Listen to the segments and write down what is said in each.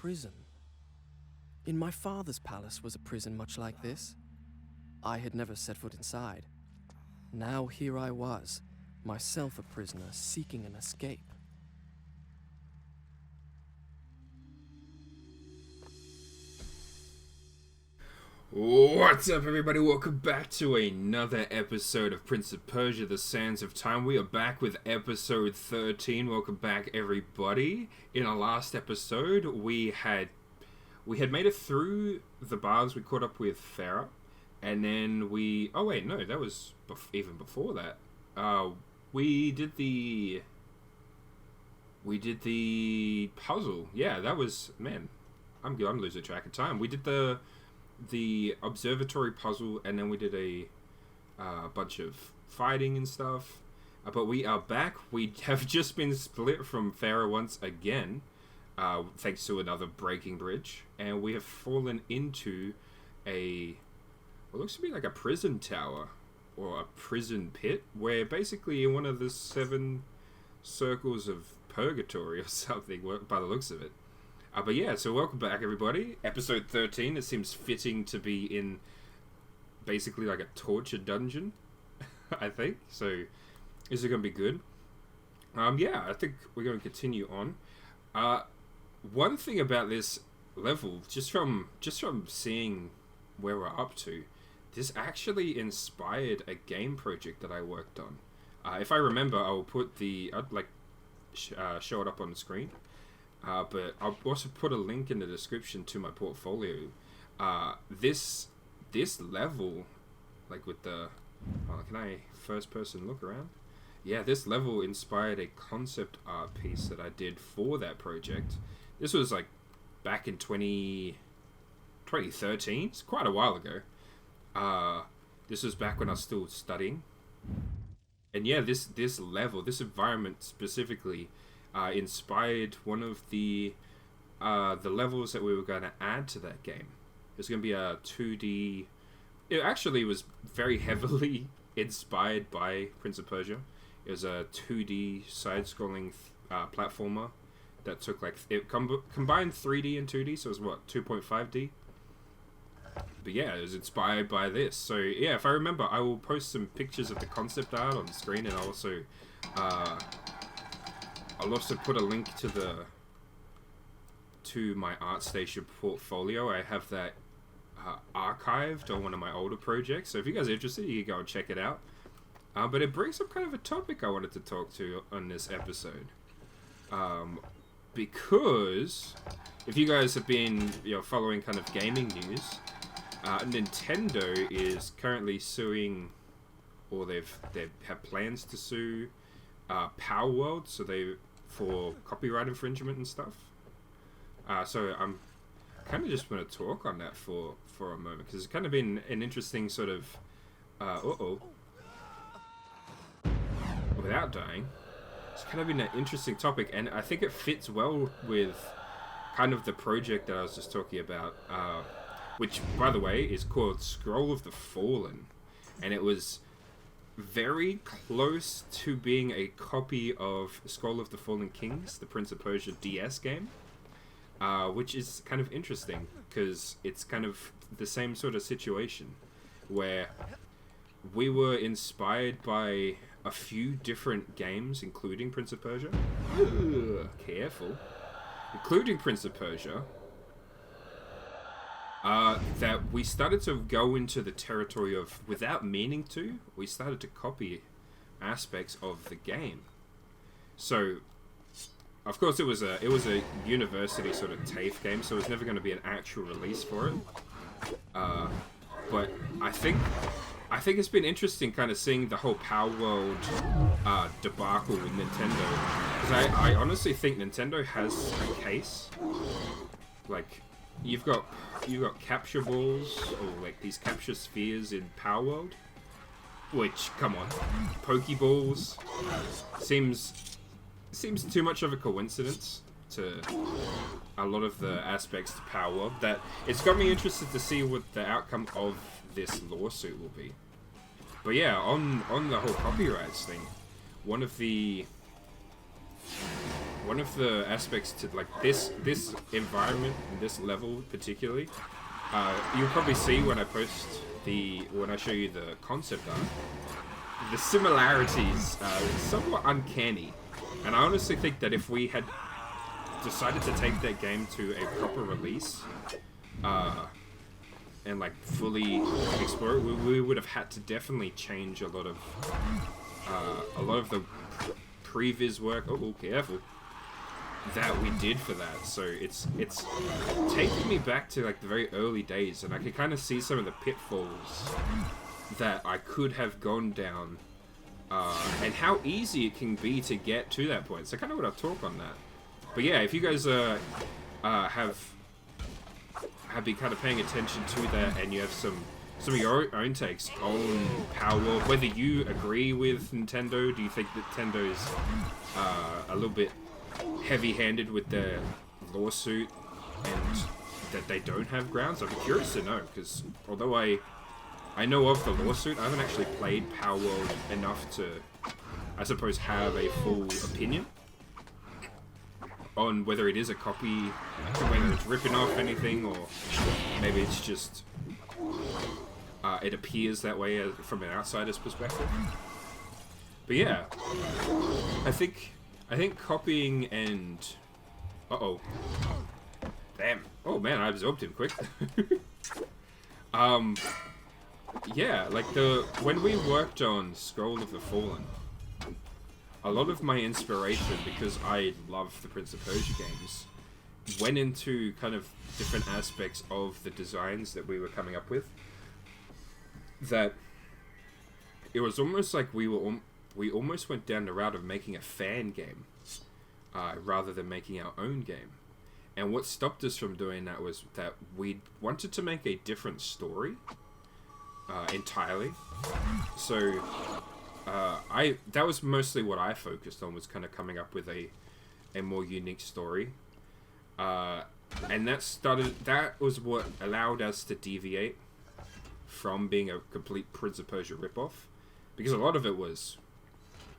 prison. In my father's palace was a prison much like this. I had never set foot inside. Now here I was, myself a prisoner, seeking an escape. What's up, everybody? Welcome back to another episode of Prince of Persia, The Sands of Time. We are back with episode 13. Welcome back, everybody. In our last episode, we had made it through the baths. We caught up with Farah, and then we... Oh, wait, no, that was even before that. We did the puzzle. Yeah, that was... Man, I'm losing track of time. We did the observatory puzzle, and then we did a bunch of fighting and stuff. But we are back. We have just been split from Farah once again, thanks to another breaking bridge, and we have fallen into what looks to be like a prison tower or a prison pit, where basically in one of the 7 circles of Purgatory or something, by the looks of it. But yeah, so welcome back, everybody. Episode 13, it seems fitting to be in basically like a torture dungeon, I think. So, is it going to be good? Yeah, I think we're going to continue on. One thing about this level, just from seeing where we're up to, this actually inspired a game project that I worked on. If I remember, I'd show it up on the screen. But I'll also put a link in the description to my portfolio. This level, like with the... can I first person look around? Yeah, this level inspired a concept art piece that I did for that project. This was like back in 2013. It's quite a while ago. This was back when I was still studying. And yeah, this level, this environment specifically... inspired one of the levels that we were going to add to that game. It was going to be a 2D... It actually was very heavily inspired by Prince of Persia. It was a 2D side-scrolling platformer that took like... It combined 3D and 2D, so it was what, 2.5D? But yeah, it was inspired by this. So yeah, if I remember, I will post some pictures of the concept art on the screen, and I'll also put a link to my ArtStation portfolio. I have that archived on one of my older projects, so if you guys are interested, you can go and check it out. But it brings up kind of a topic I wanted to talk to on this episode, because if you guys have been following kind of gaming news, Nintendo is currently suing, or they have plans to sue Power World, for copyright infringement and stuff. So I'm kind of just want to talk on that for a moment, because it's kind of been an interesting sort of without dying. It's kind of been an interesting topic, and I think it fits well with kind of the project that I was just talking about, which, by the way, is called Scroll of the Fallen, and it was very close to being a copy of Scroll of the Fallen Kings, the Prince of Persia DS game, which is kind of interesting because it's kind of the same sort of situation where we were inspired by a few different games, including Prince of Persia. Careful. Including Prince of Persia. That we started to go into the territory of, without meaning to, we started to copy aspects of the game. So, of course, it was a university sort of TAFE game, so it was never going to be an actual release for it. But I think it's been interesting kind of seeing the whole Power World debacle with Nintendo, because I honestly think Nintendo has a case. Like, You've got capture balls, or like these capture spheres in Power World, which, come on, Pokeballs seems too much of a coincidence to a lot of the aspects to Power World, that it's got me interested to see what the outcome of this lawsuit will be. But yeah, on the whole copyrights thing, one of the one of the aspects to like this environment and this level particularly, you'll probably see when I show you the concept art, the similarities are somewhat uncanny, and I honestly think that if we had decided to take that game to a proper release, and like fully explore it, we would have had to definitely change a lot of the previous work. Oh, careful! That we did for that. So it's taking me back to like the very early days, and I can kind of see some of the pitfalls that I could have gone down, and how easy it can be to get to that point. So I kind of want to talk on that. But yeah, if you guys have been kind of paying attention to that, and you have some of your own takes on Power World, whether you agree with Nintendo, do you think that Nintendo's a little bit heavy-handed with their lawsuit and that they don't have grounds? I'd be curious to know, because although I know of the lawsuit, I haven't actually played Power World enough to, I suppose, have a full opinion on whether it is a copy, whether it's ripping off anything, or maybe it's just it appears that way from an outsider's perspective. But yeah, I think copying and damn, oh man, I absorbed him quick. Yeah, like when we worked on Scroll of the Fallen, a lot of my inspiration, because I love the Prince of Persia games, went into kind of different aspects of the designs that we were coming up with. That it was almost like we almost went down the route of making a fan game, rather than making our own game. And what stopped us from doing that was that we wanted to make a different story, entirely. So that was mostly what I focused on, was kind of coming up with a more unique story, and that was what allowed us to deviate from being a complete Prince of Persia ripoff, because a lot of it was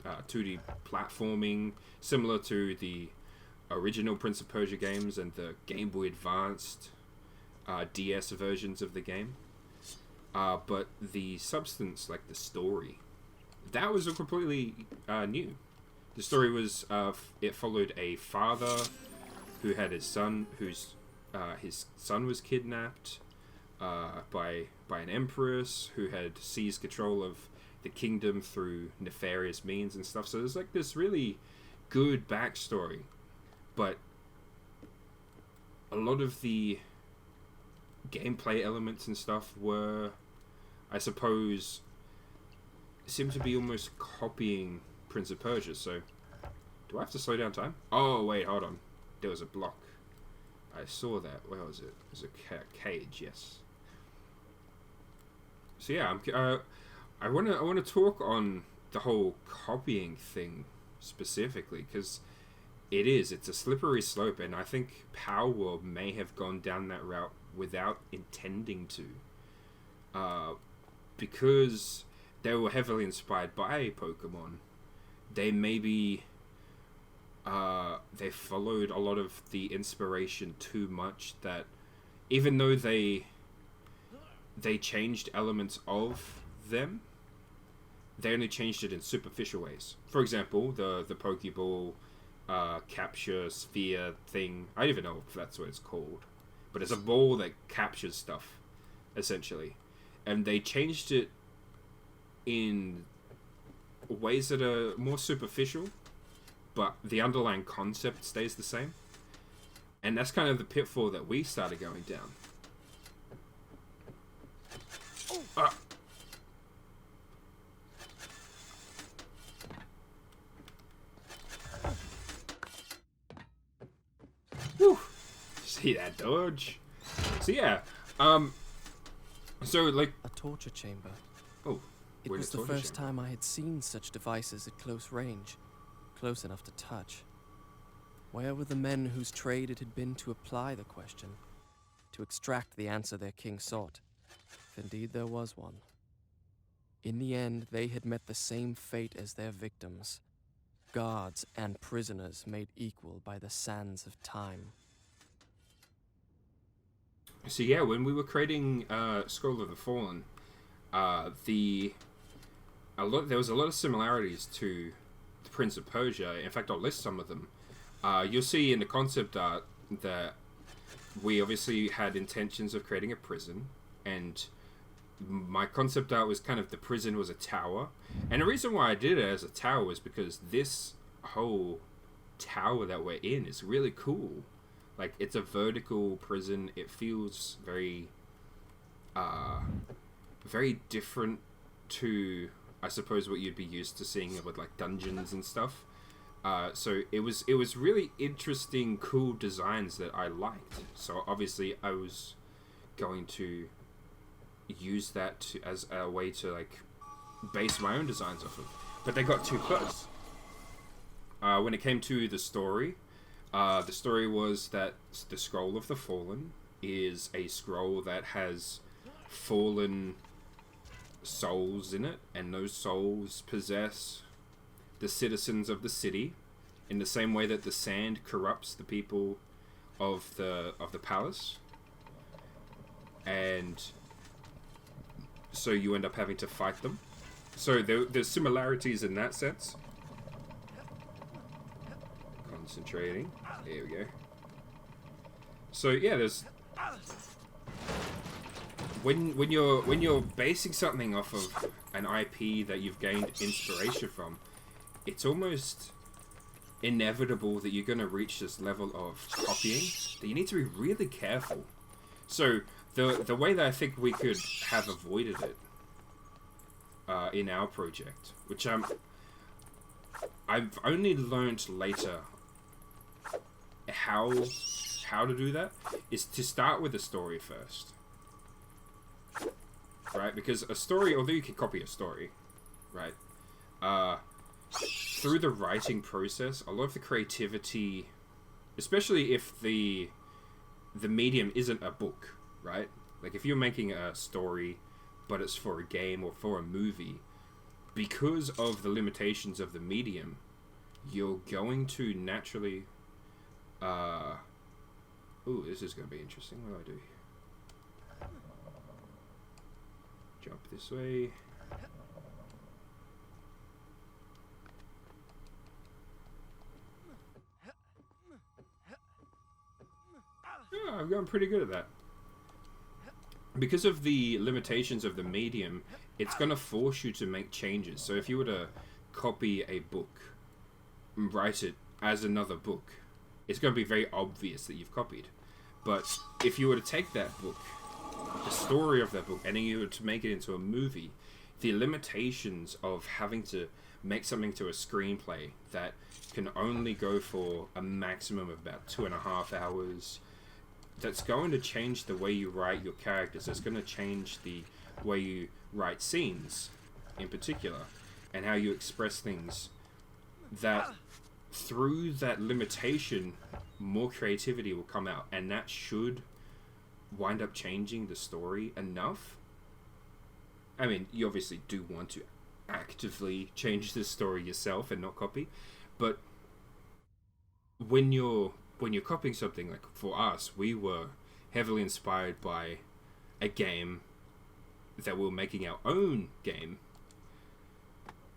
2D platforming, similar to the original Prince of Persia games and the Game Boy Advanced DS versions of the game, but the substance, like the story, that was completely new. The story was it followed a father who had his son, his son was kidnapped by an empress who had seized control of the kingdom through nefarious means and stuff. So there's like this really good backstory, but a lot of the gameplay elements and stuff were, I suppose, seem to be almost copying Prince of Persia. So do I have to slow down time? Oh wait, hold on, there was a block. I saw that. Where was it? It was a cage. Yes. So yeah, I want to talk on the whole copying thing specifically, because it's a slippery slope, and I think Power World may have gone down that route without intending to, because they were heavily inspired by Pokemon. They maybe they followed a lot of the inspiration too much, that even though they changed elements of them, they only changed it in superficial ways. For example, the Pokeball capture sphere thing. I don't even know if that's what it's called, but it's a ball that captures stuff, essentially. And they changed it in ways that are more superficial, but the underlying concept stays the same. And that's kind of the pitfall that we started going down. Whew. See that dodge? So yeah, so like A torture chamber. oh, It we're in was a the torture first chamber. time I had seen such devices at close range, close enough to touch. Where were the men whose trade it had been to apply the question, to extract the answer their king sought, if indeed there was one? In the end, they had met the same fate as their victims, guards and prisoners made equal by the sands of time. So yeah, when we were creating Scroll of the Fallen, there was a lot of similarities to the Prince of Persia. In fact, I'll list some of them. You'll see in the concept art that we obviously had intentions of creating a prison, and my concept art was kind of the prison was a tower. And the reason why I did it as a tower was because this whole tower that we're in is really cool. Like, it's a vertical prison. It feels very, very different to, I suppose, what you'd be used to seeing with like dungeons and stuff. So it was really interesting, cool designs that I liked. So obviously I was going to use that as a way to like base my own designs off of. But they got too close. When it came to the story was that the Scroll of the Fallen is a scroll that has fallen souls in it, and those souls possess the citizens of the city in the same way that the sand corrupts the people of the palace. And so you end up having to fight them. So there's similarities in that sense. Concentrating. There we go. So yeah, there's when you're basing something off of an IP that you've gained inspiration from, it's almost inevitable that you're going to reach this level of copying that you need to be really careful. So the way that I think we could have avoided it in our project, which I've only learned later how to do that, is to start with a story first. Right? Because a story, although you can copy a story, right? Through the writing process, a lot of the creativity, especially if the medium isn't a book, right? Like if you're making a story, but it's for a game or for a movie, because of the limitations of the medium, you're going to naturally... ooh, this is going to be interesting. What do I do here? Jump this way. Yeah, I've gotten pretty good at that. Because of the limitations of the medium, it's going to force you to make changes. So if you were to copy a book and write it as another book, it's going to be very obvious that you've copied. But if you were to take that book, the story of that book, and then you were to make it into a movie, the limitations of having to make something to a screenplay that can only go for a maximum of about 2.5 hours, that's going to change the way you write your characters. It's going to change the way you write scenes in particular, and how you express things. That through that limitation, more creativity will come out, and that should wind up changing the story enough. I mean, you obviously do want to actively change the story yourself and not copy, but when you're copying something, like for us, we were heavily inspired by a game that we were making our own game.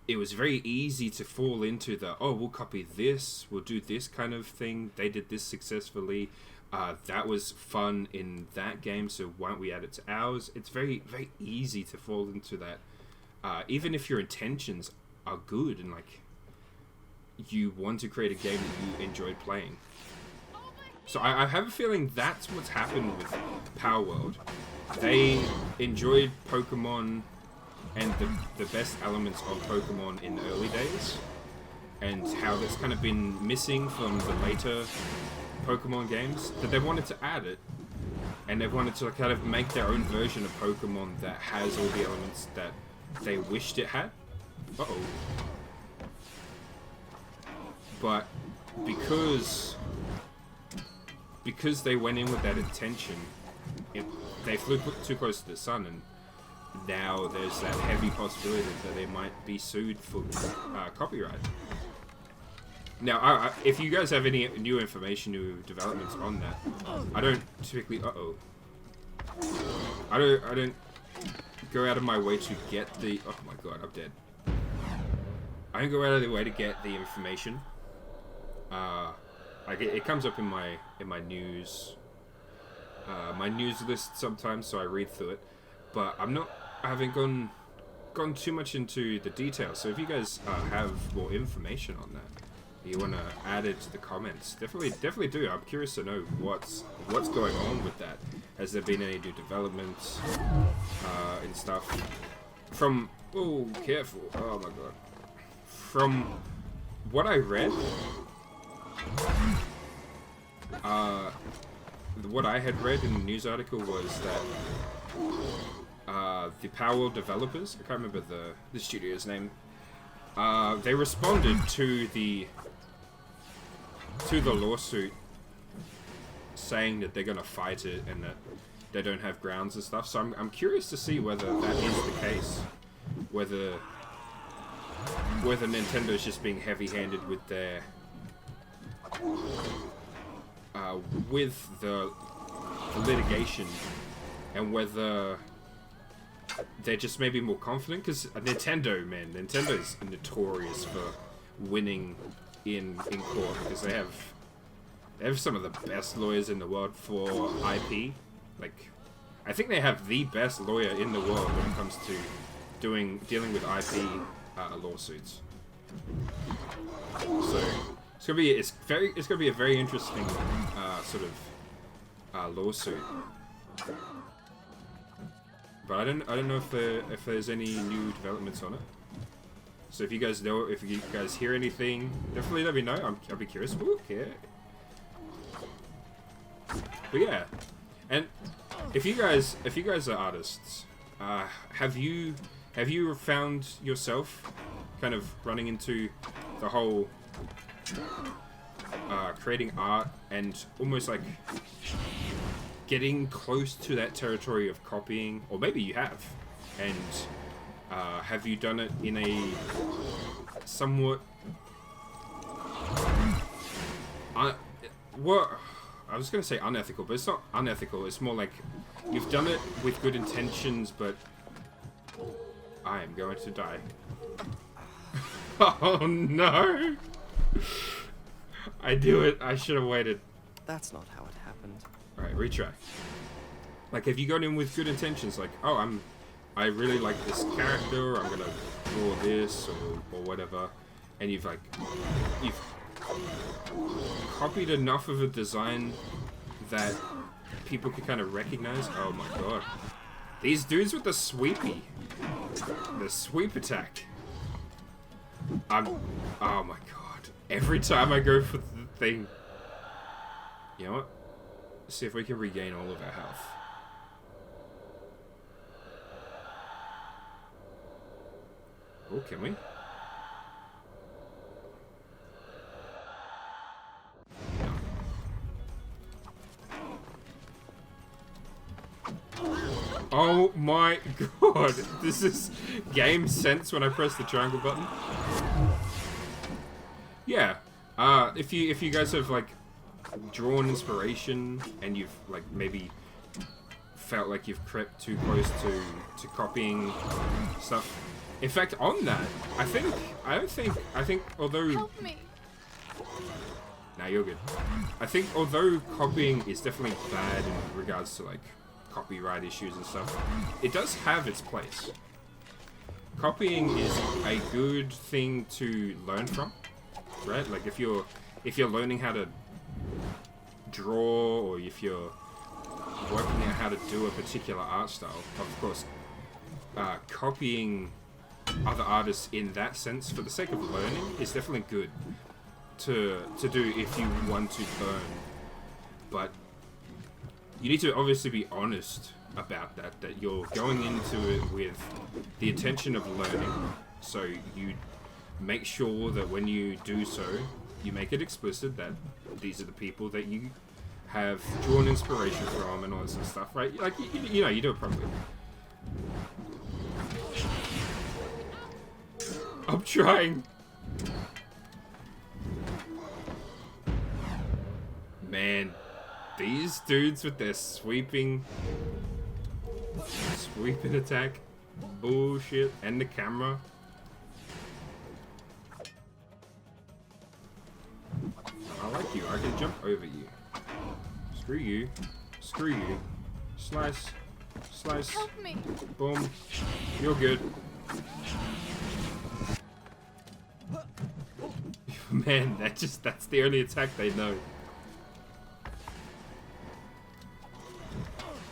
It was very easy to fall into the, oh, we'll copy this, we'll do this kind of thing, they did this successfully, that was fun in that game, so why don't we add it to ours? It's very, very easy to fall into that, even if your intentions are good and like you want to create a game that you enjoyed playing. So I have a feeling that's what's happened with Power World. They enjoyed Pokemon and the best elements of Pokemon in the early days, and how that's kind of been missing from the later Pokemon games, that they wanted to add it, and they wanted to kind of make their own version of Pokemon that has all the elements that they wished it had. Uh-oh. But because they went in with that intention, they flew too close to the sun, and now there's that heavy possibility that they might be sued for copyright. Now, if you guys have any new information, new developments on that, I don't typically. I don't go out of my way to get the. Oh my god, I'm dead. I don't go out of the way to get the information. Like it comes up in my news, my news list sometimes, so I read through it. But I haven't gone too much into the details. So if you guys have more information on that, you want to add it to the comments, definitely do. I'm curious to know what's going on with that. Has there been any new developments and stuff? From careful! Oh my god! From what I read, what I had read in the news article was that the Power developers, I can't remember the studio's name, they responded to the lawsuit saying that they're gonna fight it and that they don't have grounds and stuff. So I'm curious to see whether that is the case, whether Nintendo's just being heavy-handed with their with the litigation, and whether they're just maybe more confident, because Nintendo's notorious for winning in court, because they have some of the best lawyers in the world for IP. Like, I think they have the best lawyer in the world when it comes to dealing with IP lawsuits. So it's gonna be a very interesting sort of lawsuit. But I don't know if there's any new developments on it. So if you guys know, if you guys hear anything, definitely let me know. I'll be curious. Okay. But yeah, and if you guys are artists, have you found yourself kind of running into the whole creating art and almost like getting close to that territory of copying, or maybe you have, and have you done it in a somewhat I was going to say unethical, but it's not unethical. It's more like you've done it with good intentions, but I am going to die. Oh no! I do it. I should have waited. That's not how it happened. Alright, retry. Like, have you gone in with good intentions? Like, oh, I really like this character, I'm gonna draw this, or whatever, and you've copied enough of a design that people can kind of recognize. Oh my god. These dudes with the sweep attack. Oh my god. Every time I go for the thing. You know what? Let's see if we can regain all of our health. Oh, can we? Oh my god, this is game sense when I press the triangle button. Yeah, if you guys have like drawn inspiration and you've like maybe felt like you've crept too close to copying stuff. In fact, on that, I think although Help me. Nah, you're good. I think although copying is definitely bad in regards to like copyright issues and stuff, it does have its place. Copying is a good thing to learn from, right? Like if you're learning how to draw, or if you're working out how to do a particular art style, of course, copying other artists in that sense for the sake of learning is definitely good to do if you want to learn. But you need to obviously be honest about that you're going into it with the intention of learning, so you make sure that when you do so, you make it explicit that these are the people that you have drawn inspiration from and all this sort of stuff, right? Like, you know, you do it properly. I'm trying. Man, these dudes with their sweeping attack. Bullshit. And the camera. I like you. I can jump over you. Screw you. Screw you. Slice. Slice. Help me. Boom. You're good. Man, that's the only attack they know.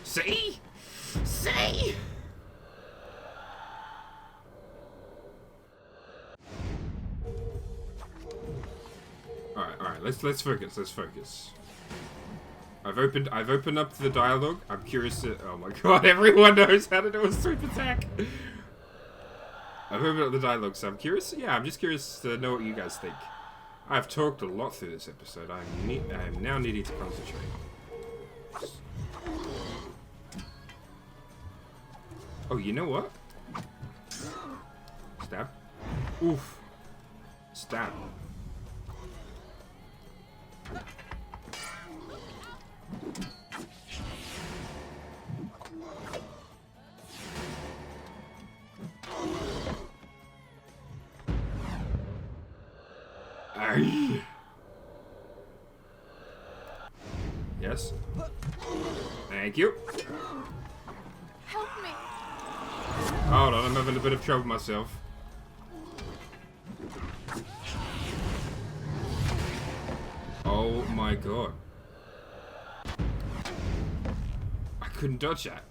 See? See? Alright, let's focus. I've opened up the dialogue. I'm curious to, oh my god, everyone knows how to do a sweep attack. I've opened up the dialogue, so I'm curious. Yeah, I'm just curious to know what you guys think. I've talked a lot through this episode. I am now needing to concentrate. Oh, you know what? Stab. Oof. Stab. Aye. Yes. Thank you. Help me. Hold on, I'm having a bit of trouble myself. Oh my god. I couldn't dodge that.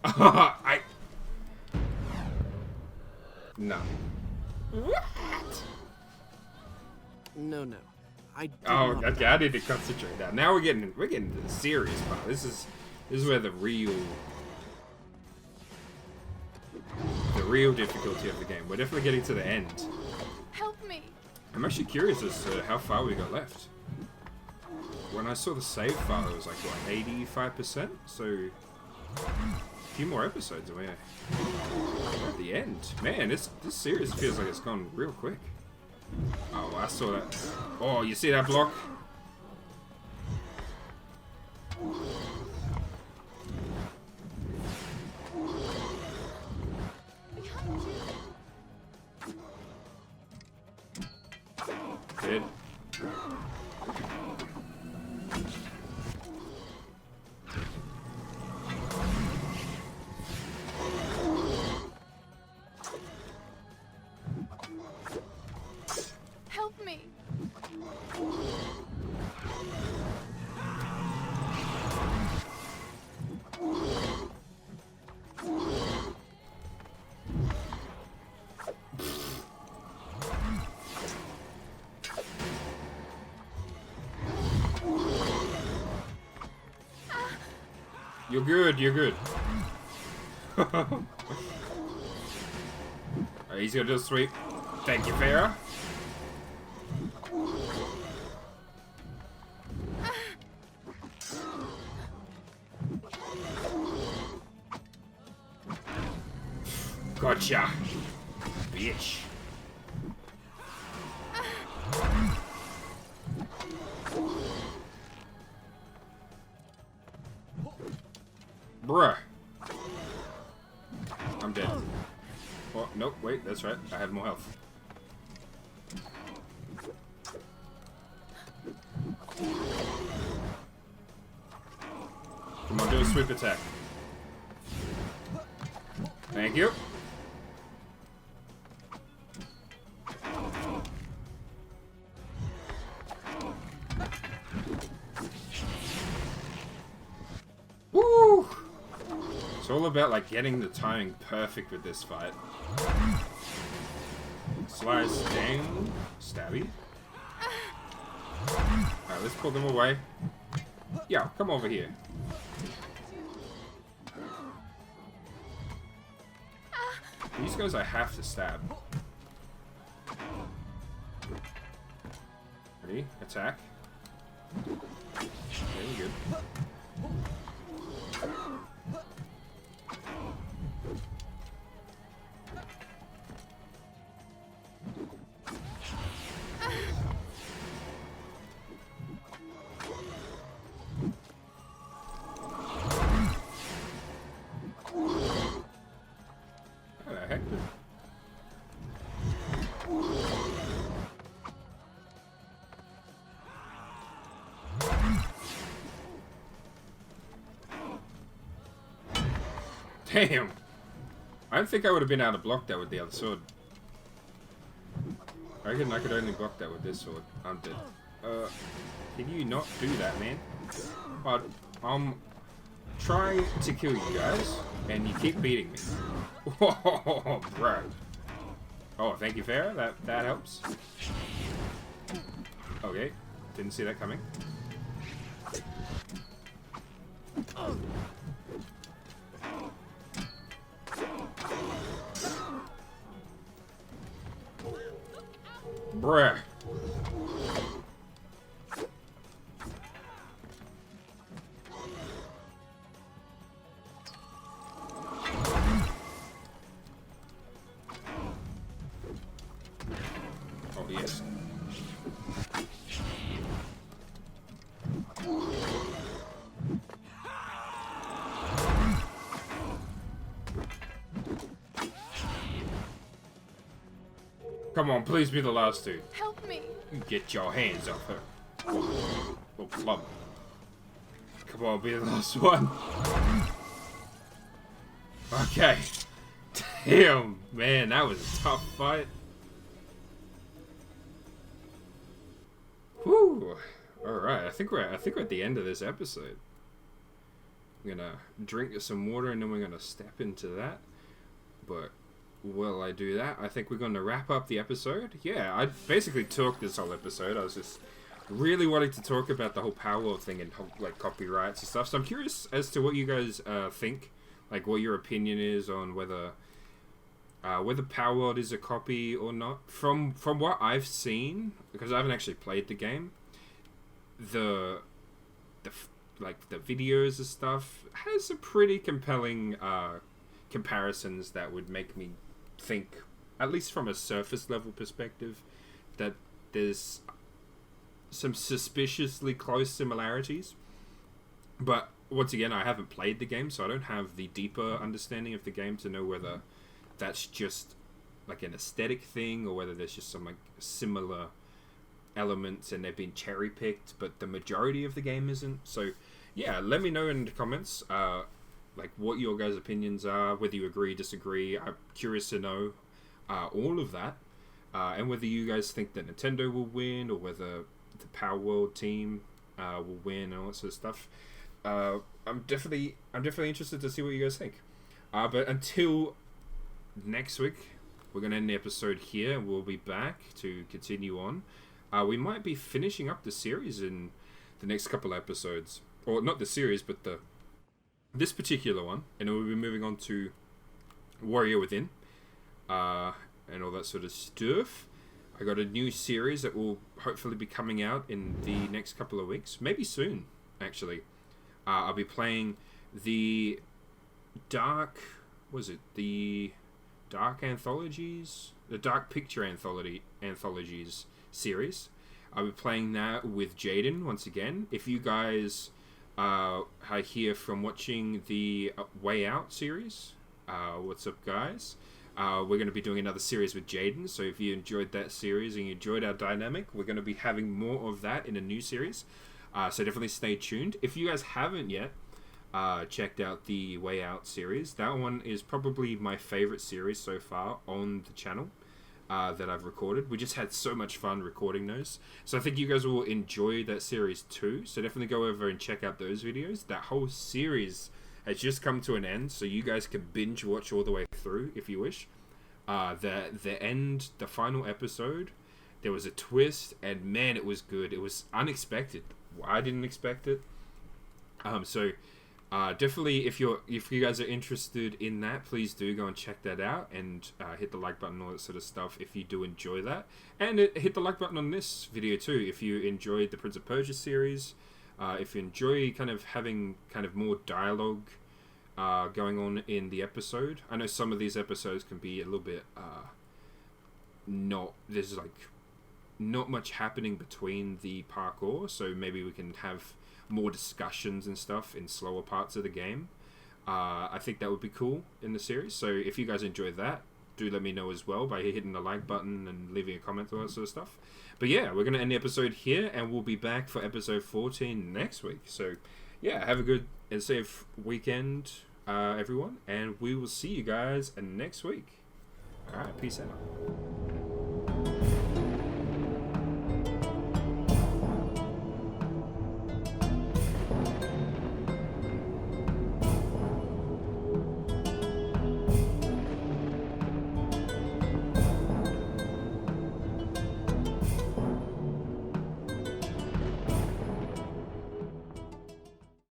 No. What? No. I did Oh, not okay, I need to concentrate now. Now we're getting to the serious part. This is where the real difficulty of the game. We're definitely getting to the end. Help me. I'm actually curious as to how far we got left. When I saw the save file, it was like, what, 85%? So, a few more episodes away. At the end. Man, this series feels like it's gone real quick. Oh, I saw that. Oh, you see that block? Dead. Help me. You're good, you're good. He's gonna do a sweep. Thank you, Farah. Gotcha. Bitch. Bruh. I'm dead. Oh, nope, wait, that's right. I have more health. Come on, do a sweep attack. Thank you. Woo! It's all about like getting the timing perfect with this fight. Slice, dang, stabby. Alright, let's pull them away. Yeah, come over here. These guys I have to stab. Ready? Attack. Very good. Damn. I don't think I would have been able to block that with the other sword. I reckon I could only block that with this sword. I'm dead. Can you not do that, man? But I'm trying to kill you guys, and you keep beating me. Whoa, bro. Oh, thank you, Farah. That helps. Okay, didn't see that coming. Bruh. Oh, yes. Come on, please be the last two. Help me. Get your hands off her. Oh, club. Come on, be the last one. Okay. Damn, man, that was a tough fight. Whew. Alright, I think we're at the end of this episode. I'm gonna drink some water and then we're gonna step into that. But while I do that, I think we're gonna wrap up the episode. Yeah, I basically talked this whole episode. I was just really wanting to talk about the whole Power World thing and like copyrights and stuff. So I'm curious as to what you guys think, like what your opinion is on whether Power World is a copy or not. From what I've seen, because I haven't actually played the game, the videos and stuff has some pretty compelling comparisons that would make me think, at least from a surface level perspective, that there's some suspiciously close similarities. But once again, I haven't played the game, so I don't have the deeper understanding of the game to know whether that's just like an aesthetic thing or whether there's just some like similar elements and they've been cherry picked, but the majority of the game isn't. So yeah, let me know in the comments like what your guys' opinions are, whether you agree, disagree. I'm curious to know all of that, and whether you guys think that Nintendo will win or whether the Power World team will win and all that sort of stuff. I'm definitely interested to see what you guys think. But until next week, we're going to end the episode here. We'll be back to continue on. We might be finishing up the series in the next couple episodes. Or not the series, but this particular one. And we'll be moving on to Warrior Within. And all that sort of stuff. I got a new series that will hopefully be coming out in the next couple of weeks. Maybe soon, actually. I'll be playing the Dark Anthologies? The Dark Picture Anthologies series. I'll be playing that with Jaden once again. If you guys are here from watching the Way Out series, what's up, guys? We're going to be doing another series with Jaden, so if you enjoyed that series and you enjoyed our dynamic, we're going to be having more of that in a new series. So definitely stay tuned. If you guys haven't yet checked out the Way Out series, that one is probably my favorite series so far on the channel that I've recorded. We just had so much fun recording those. So I think you guys will enjoy that series too. So definitely go over and check out those videos. That whole series has just come to an end, so you guys can binge watch all the way through if you wish. The final episode, there was a twist, and man, it was good. It was unexpected. I didn't expect it. Definitely, if you guys are interested in that, please do go and check that out and hit the like button, all that sort of stuff if you do enjoy that. And hit the like button on this video too if you enjoyed the Prince of Persia series. If you enjoy kind of having kind of more dialogue going on in the episode. I know some of these episodes can be a little bit there's like not much happening between the parkour, so maybe we can have more discussions and stuff in slower parts of the game. I think that would be cool in the series. So if you guys enjoy that, do let me know as well by hitting the like button and leaving a comment, all that sort of stuff. But yeah, we're going to end the episode here, and we'll be back for episode 14 next week. So yeah, have a good and safe weekend, everyone, and we will see you guys next week. All right, peace out.